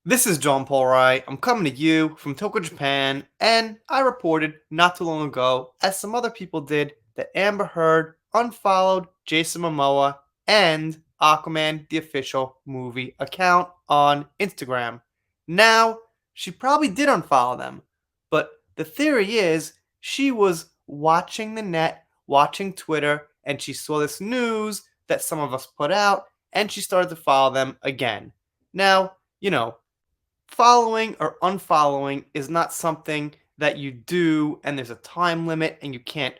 This is John Paul Wright. I'm coming to you from Tokyo, Japan, and I reported not too long ago, as some other people did, that Amber Heard unfollowed Jason Momoa and Aquaman, the official movie account on Instagram. Now, she probably did unfollow them, but the theory is she was watching the net, watching Twitter, and she saw this news that some of us put out, and she started to follow them again. Now, following or unfollowing is not something that you do and there's a time limit and you can't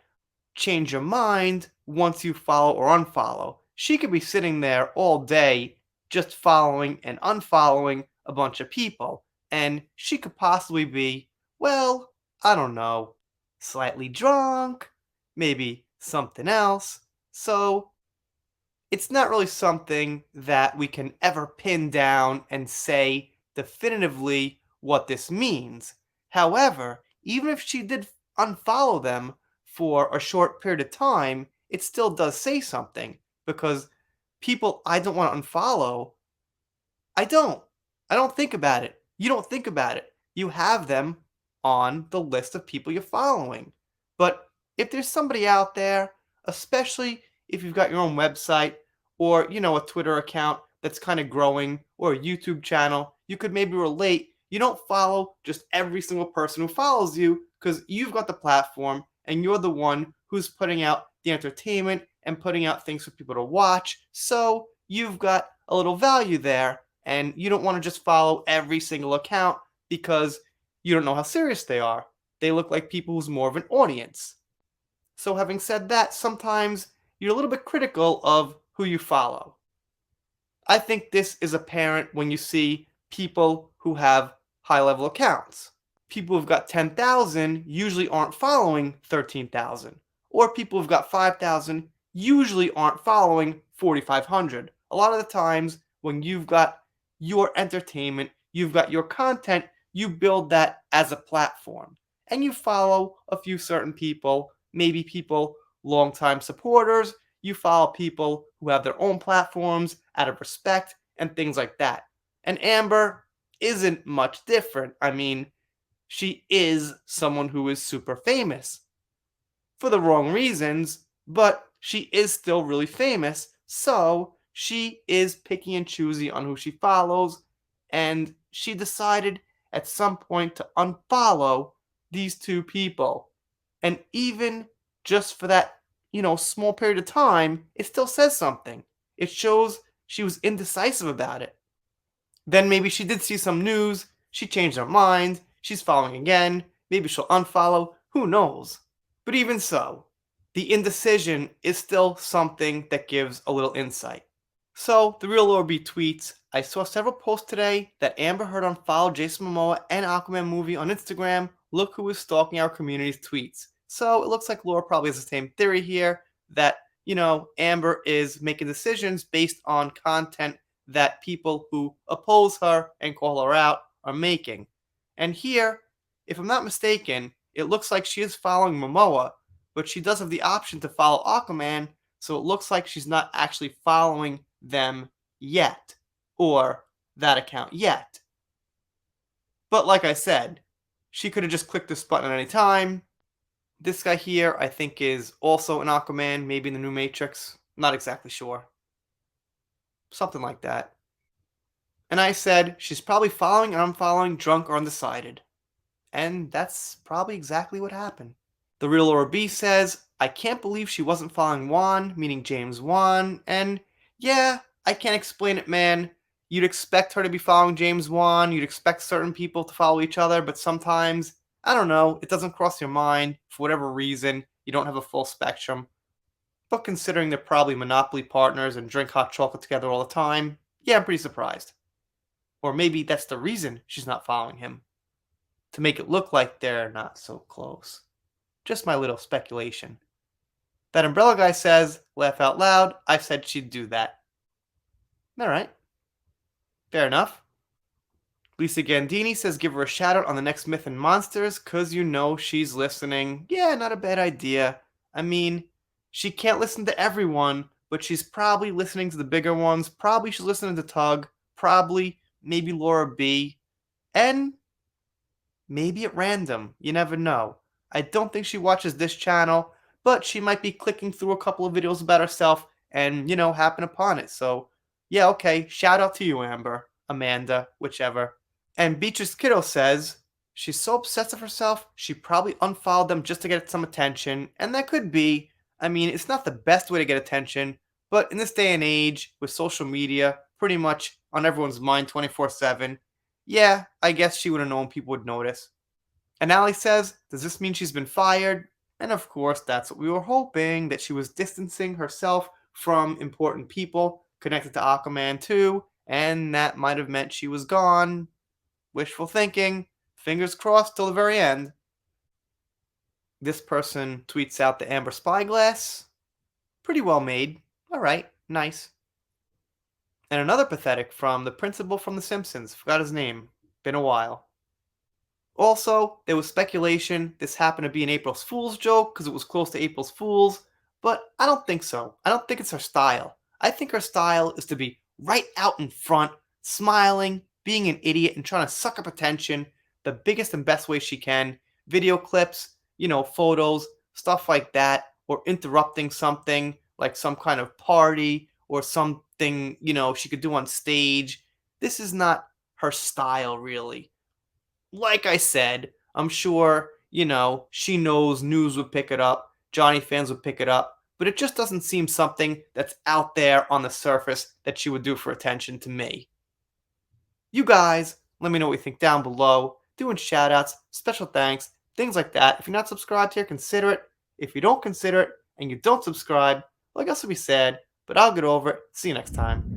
change your mind once you follow or unfollow. She could be sitting there all day just following and unfollowing a bunch of people, and she could possibly be, well, I don't know, slightly drunk, maybe something else. So it's not really something that we can ever pin down and say definitively what this means. However, even if she did unfollow them for a short period of time, it still does say something because people I don't want to unfollow, I don't. I don't think about it. You don't think about it. You have them on the list of people you're following. But if there's somebody out there, especially if you've got your own website or, a Twitter account that's kind of growing or a YouTube channel, you could maybe relate. You don't follow just every single person who follows you because you've got the platform and you're the one who's putting out the entertainment and putting out things for people to watch. So you've got a little value there and you don't want to just follow every single account because you don't know how serious they are. They look like people who's more of an audience. So having said that, sometimes you're a little bit critical of who you follow. I think this is apparent when you see people who have high level accounts. People who've got 10,000 usually aren't following 13,000. Or people who've got 5,000 usually aren't following 4,500. A lot of the times when you've got your entertainment, you've got your content, you build that as a platform. And you follow a few certain people, maybe people, longtime supporters, you follow people who have their own platforms out of respect and things like that. And Amber isn't much different. I mean, she is someone who is super famous for the wrong reasons, but she is still really famous. So she is picky and choosy on who she follows. And she decided at some point to unfollow these two people. And even just for that, small period of time, it still says something. It shows she was indecisive about it. Then maybe she did see some news, she changed her mind, she's following again, maybe she'll unfollow, who knows? But even so, the indecision is still something that gives a little insight. So, the real Laura B tweets, I saw several posts today that Amber Heard unfollowed Jason Momoa and Aquaman movie on Instagram. Look who is stalking our community's tweets. So, it looks like Laura probably has the same theory here that, Amber is making decisions based on content that people who oppose her and call her out are making. And here, if I'm not mistaken, it looks like she is following Momoa, but she does have the option to follow Aquaman, so it looks like she's not actually following them yet, or that account yet. But like I said, she could have just clicked this button at any time. This guy here, I think, is also an Aquaman, maybe in the new Matrix. Not exactly sure. Something like that. And I said, she's probably following and unfollowing, drunk or undecided. And that's probably exactly what happened. The real Laura B says, I can't believe she wasn't following Juan, meaning James Wan, and yeah, I can't explain it, man. You'd expect her to be following James Wan, you'd expect certain people to follow each other, but sometimes, I don't know, it doesn't cross your mind for whatever reason. You don't have a full spectrum. But considering they're probably Monopoly partners and drink hot chocolate together all the time, yeah, I'm pretty surprised. Or maybe that's the reason she's not following him, to make it look like they're not so close. Just my little speculation. That umbrella guy says, laugh out loud, I said she'd do that. Alright, fair enough. Lisa Gandini says give her a shout out on the next Myth and Monsters, cause she's listening. Yeah, not a bad idea. I mean, she can't listen to everyone, but she's probably listening to the bigger ones. Probably she's listening to Tug. Probably, maybe Laura B, and maybe at random. You never know. I don't think she watches this channel, but she might be clicking through a couple of videos about herself and, happen upon it. So, yeah, okay. Shout out to you, Amber, Amanda, whichever. And Beatrice Kiddo says she's so obsessed with herself, she probably unfollowed them just to get some attention. And that could be, I mean, it's not the best way to get attention, but in this day and age, with social media pretty much on everyone's mind 24/7, yeah, I guess she would have known people would notice. And Allie says, does this mean she's been fired? And of course, that's what we were hoping, that she was distancing herself from important people connected to Aquaman 2, and that might have meant she was gone. Wishful thinking. Fingers crossed till the very end. This person tweets out the amber spyglass. Pretty well made. Alright, nice. And another pathetic from the principal from The Simpsons. Forgot his name. Been a while. Also, there was speculation this happened to be an April Fool's joke because it was close to April Fool's, but I don't think so. I don't think it's her style. I think her style is to be right out in front, smiling, being an idiot, and trying to suck up attention the biggest and best way she can. Video clips, photos, stuff like that, or interrupting something like some kind of party or something, she could do on stage. This is not her style, really. Like I said, I'm sure, she knows news would pick it up, Johnny fans would pick it up, but it just doesn't seem something that's out there on the surface that she would do for attention to me. You guys, let me know what you think down below. Doing shoutouts, special thanks, things like that. If you're not subscribed here, consider it. If you don't consider it and you don't subscribe, well, I guess it'll be sad, but I'll get over it. See you next time.